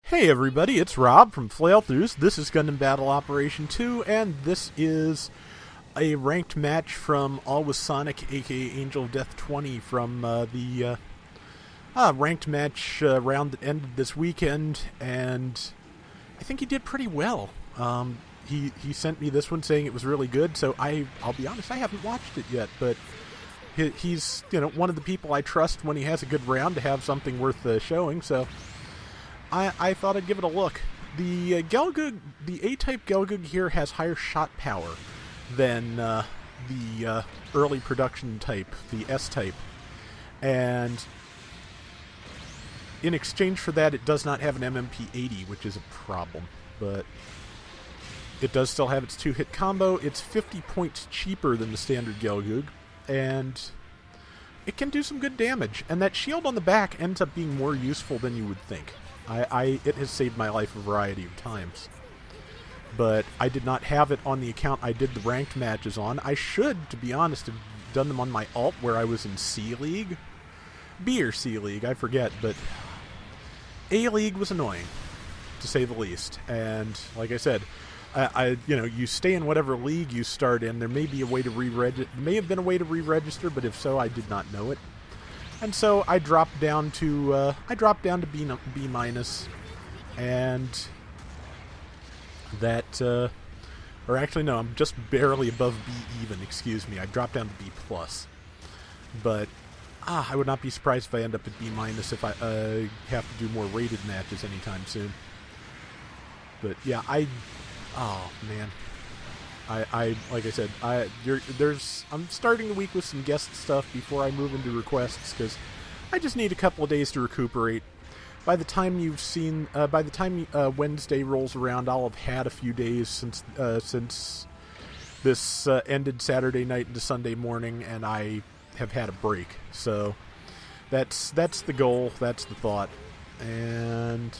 Hey everybody, it's Rob from Flailthroughs. This is Gundam Battle Operation 2, and this is a ranked match from Always Sonic, aka Angel of Death 20, from the ranked match round that ended this weekend, and I think he did pretty well. He sent me this one saying it was really good, so I'll be honest, I haven't watched it yet, but he's one of the people I trust when he has a good round to have something worth showing, so I thought I'd give it a look. The Gelgoog, the A-type Gelgoog here has higher shot power than the early production type, the S-type. And in exchange for that, it does not have an MMP-80, which is a problem. But it does still have its 2-hit combo. It's 50 points cheaper than the standard Gelgoog. And it can do some good damage. And that shield on the back ends up being more useful than you would think. It has saved my life a variety of times. But I did not have it on the account I did the ranked matches on. I should, to be honest, have done them on my alt where I was in C League. B or C League, I forget, but A League was annoying, to say the least. And like I said, you stay in whatever league you start in. There may be a way to may have been a way to re-register, but if so, I did not know it. And so I dropped down to B minus, and that, or actually no, I'm just barely above B even. Excuse me, I dropped down to B plus. But I would not be surprised if I end up at B minus if I have to do more rated matches anytime soon. But yeah, oh man. Like I said, I'm starting the week with some guest stuff before I move into requests because I just need a couple of days to recuperate. By the time Wednesday rolls around, I'll have had a few days since this ended Saturday night into Sunday morning, and I have had a break. So that's the goal. That's the thought. And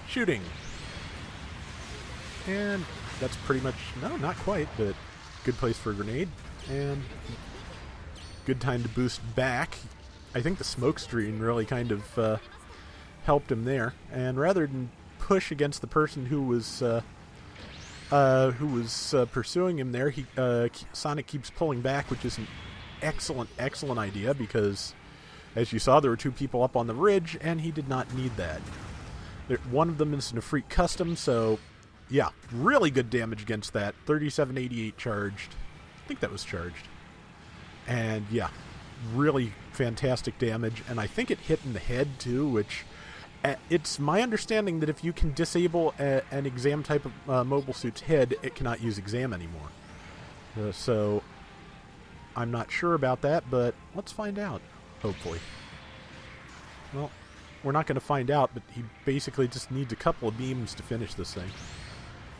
shooting. And that's pretty much, no, not quite, but good place for a grenade. And good time to boost back. I think the smoke screen really kind of helped him there. And rather than push against the person who was pursuing him there, Sonic keeps pulling back, which is an excellent idea because, as you saw, there were two people up on the ridge, and he did not need that. One of them is an Freak Custom, so yeah, really good damage against that. 3788 charged. I think that was charged. And yeah, really fantastic damage. And I think it hit in the head too, which it's my understanding that if you can disable an exam type of mobile suit's head, it cannot use exam anymore. So I'm not sure about that, but let's find out, hopefully. Well, we're not going to find out, but he basically just needs a couple of beams to finish this thing.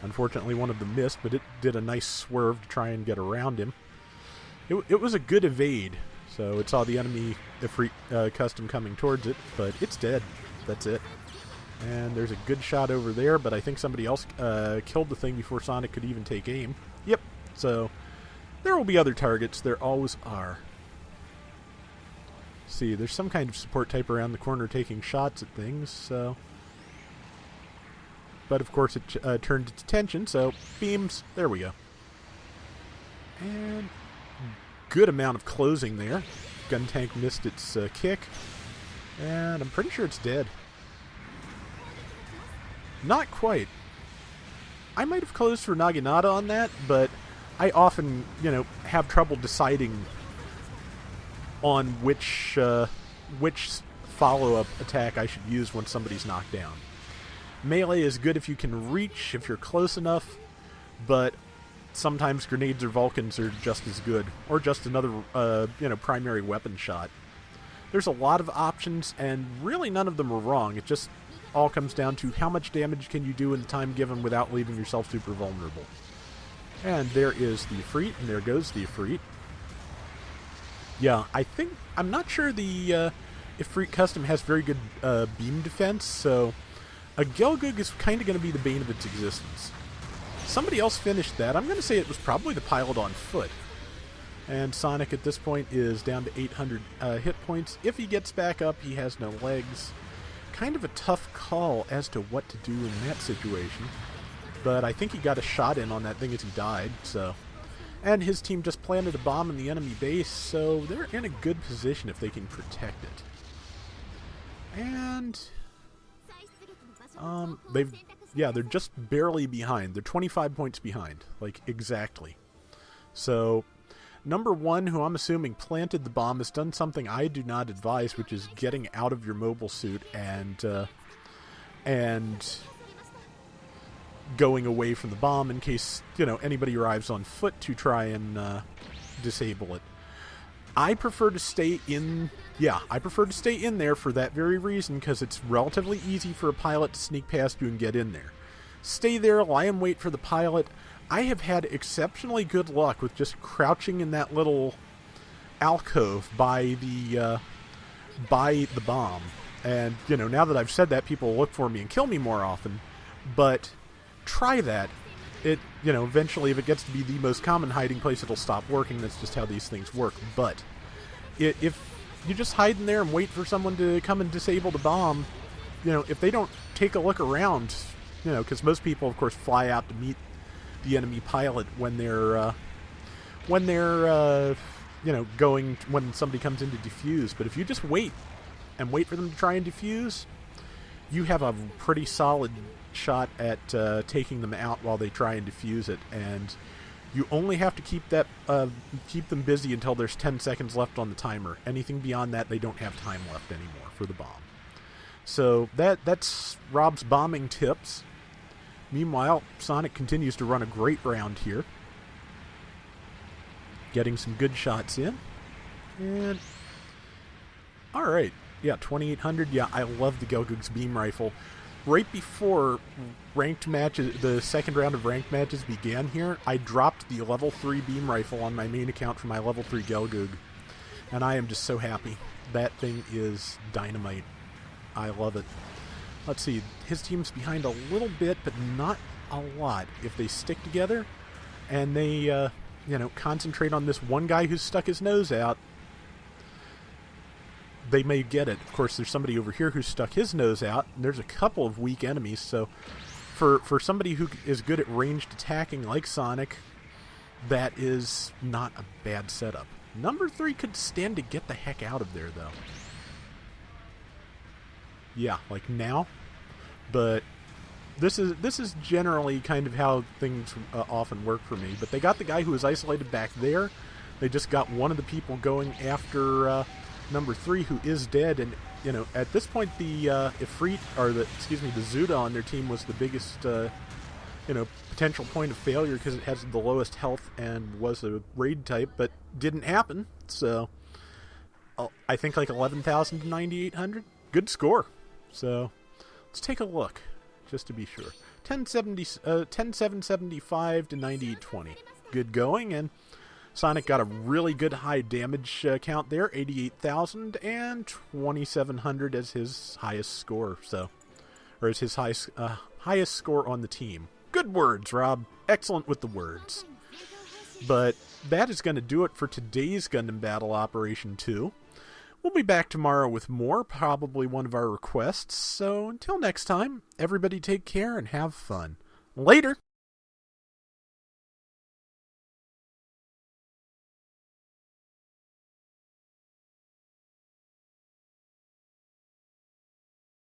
Unfortunately, one of them missed, but it did a nice swerve to try and get around him. It was a good evade, so it saw the enemy Freak Custom coming towards it, but it's dead. That's it. And there's a good shot over there, but I think somebody else killed the thing before Sonic could even take aim. Yep, so there will be other targets. There always are. See, there's some kind of support type around the corner taking shots at things, so... But of course it turned its attention, so beams, there we go. And good amount of closing there. Gun tank missed its kick, and I'm pretty sure it's dead. Not quite. I might have closed for Naginata on that, but I often, have trouble deciding on which follow-up attack I should use when somebody's knocked down. Melee is good if you can reach, if you're close enough, but sometimes grenades or Vulcans are just as good, or just another, primary weapon shot. There's a lot of options, and really none of them are wrong. It just all comes down to how much damage can you do in the time given without leaving yourself super vulnerable. And there is the Ifrit, and there goes the Ifrit. Yeah, I'm not sure the Ifrit Custom has very good beam defense, so a Gelgoog is kind of going to be the bane of its existence. Somebody else finished that. I'm going to say it was probably the pilot on foot. And Sonic at this point is down to 800 hit points. If he gets back up, he has no legs. kind of a tough call as to what to do in that situation. But I think he got a shot in on that thing as he died, so... And his team just planted a bomb in the enemy base, so they're in a good position if they can protect it. And... they're just barely behind. They're 25 points behind. Like, exactly. So, number one, who I'm assuming planted the bomb, has done something I do not advise, which is getting out of your mobile suit and going away from the bomb in case, anybody arrives on foot to try and disable it. I prefer to stay in... Yeah, I prefer to stay in there for that very reason, because it's relatively easy for a pilot to sneak past you and get in there. Stay there, lie in wait for the pilot. I have had exceptionally good luck with just crouching in that little alcove by the bomb. And, now that I've said that, people will look for me and kill me more often. But try that. Eventually, if it gets to be the most common hiding place, it'll stop working. That's just how these things work. But if you just hide in there and wait for someone to come and disable the bomb, if they don't take a look around, because most people, of course, fly out to meet the enemy pilot when they're when somebody comes in to defuse. But if you just wait and wait for them to try and defuse, you have a pretty solid shot at taking them out while they try and defuse it, and you only have to keep them busy until there's 10 seconds left on the timer. Anything beyond that, they don't have time left anymore for the bomb. So that's Rob's bombing tips. Meanwhile, Sonic continues to run a great round here, getting some good shots in. And all right, yeah, 2800. Yeah, I love the Gelgoog's beam rifle. Right before ranked matches, the second round of ranked matches began here, I dropped the level 3 beam rifle on my main account for my level 3 Gelgoog. And I am just so happy. That thing is dynamite. I love it. Let's see, his team's behind a little bit, but not a lot. If they stick together and they, concentrate on this one guy who's stuck his nose out, they may get it. Of course, there's somebody over here who's stuck his nose out, and there's a couple of weak enemies, so for somebody who is good at ranged attacking like Sonic, that is not a bad setup. Number 3 could stand to get the heck out of there, though. Yeah, like now. But this is generally kind of how things often work for me. But they got the guy who was isolated back there. They just got one of the people going after number 3, who is dead. And at this point, the Ifrit, or the Zuda on their team was the biggest potential point of failure, because it has the lowest health and was a raid type, but didn't happen. So I think like 11,000 to 9,800. Good score. So let's take a look, just to be sure. 10,775 to 9,820. Good going, and Sonic got a really good high damage count there, 88,000, and 2,700 as his highest score. Or as his highest score on the team. Good words, Rob. Excellent with the words. But that is going to do it for today's Gundam Battle Operation 2. We'll be back tomorrow with more, probably one of our requests. So until next time, everybody take care and have fun. Later!